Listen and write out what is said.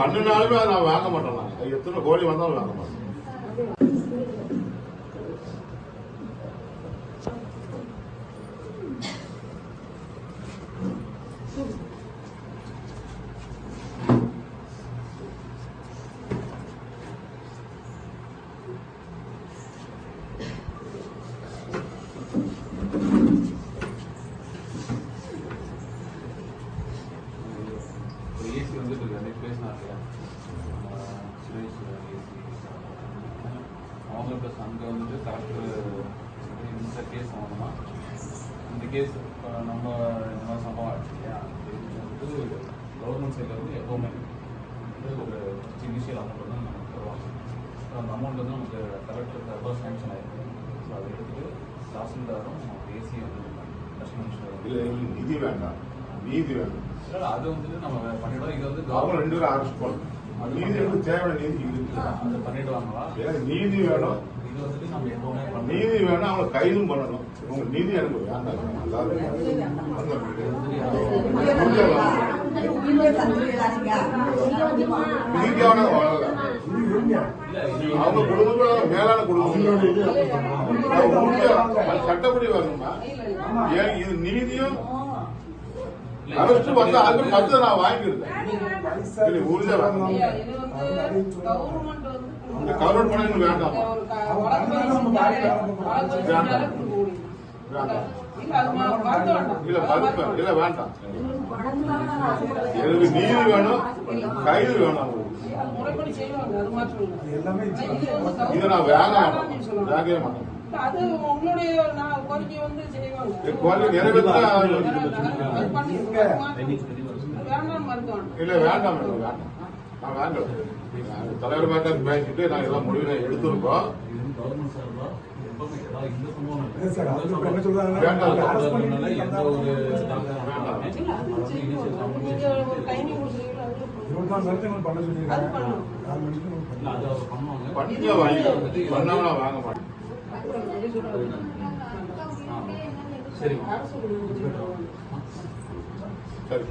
பண்ணினாலுமே அதை நான் வாங்க மாட்டேன். நான் எத்தனை கோடி வந்தாலும் வாங்க மாட்டேன். ஏசி வந்துட்டு இருக்கு பேசினாங்க சுரேஷ் அவங்க ப்ளஸ் அங்கே வந்துட்டு கரெக்டர் இந்த கேஸ் வாங்கணும்னா இந்த கேஸ் நம்ம இந்த மாதிரி சம்பவம் ஆச்சு இல்லையா வந்து கவர்மெண்ட் சைடில் வந்து எப்போவுமே வந்து ஒரு இனிஷியல் அமௌண்ட் தான் நமக்கு தருவாங்க. அந்த அமௌண்ட் வந்து நமக்கு கரெக்டர் தரப்போ சேங்ஷன் ஆகிருக்கு. ஸோ அதை எடுத்துட்டு தாசில்தாரும் ஏசி வந்து நிதி வேண்டாம், நீதி வேண்டாம். அது வந்துட்டு நம்ம பண்ணிடுவோம். இது வந்து அவங்க 2 பேரும் அரெஸ்ட் பண்ணணும். நீதி தேவையான நீதி இருக்கு, அதை பண்ணிடுவாங்களா? நீதி வேணும். இது வந்துட்டு நம்ம எப்பவுமே நீதி வேணும், அவங்களை கைதும் பண்ணணும். உங்க நீதி எனக்கு வேண்டாம். அவங்க குடும்பத்தோட மேலான குடும்பம் சட்டப்படி வரணுமா? ஏன் இது நீதியும் அரசு வந்தா அது மத்த நான் வாங்கிக்கிறேன். உறுதியா இந்த கவர்மெண்ட் பண்ண வேண்டாம். இல்ல மறுப்பேன், இல்ல வேண்டாம். எனக்கு நீதி வேணும், கைது வேணும். இதை நான் வாங்கவே மாட்டேன். அது உங்களுடைய கோரிக்கை வந்து செய்வாங்க. இல்ல வேண்டாம், வேண்டாம். நான் வேண்டாம். தலைவர் மேட்ட பேசிட்டு நான் எல்லாம் முடிவு எடுத்திருக்கோம். பண்ணிக்க வாங்க வாங்க மாட்டேன். சரி சரி.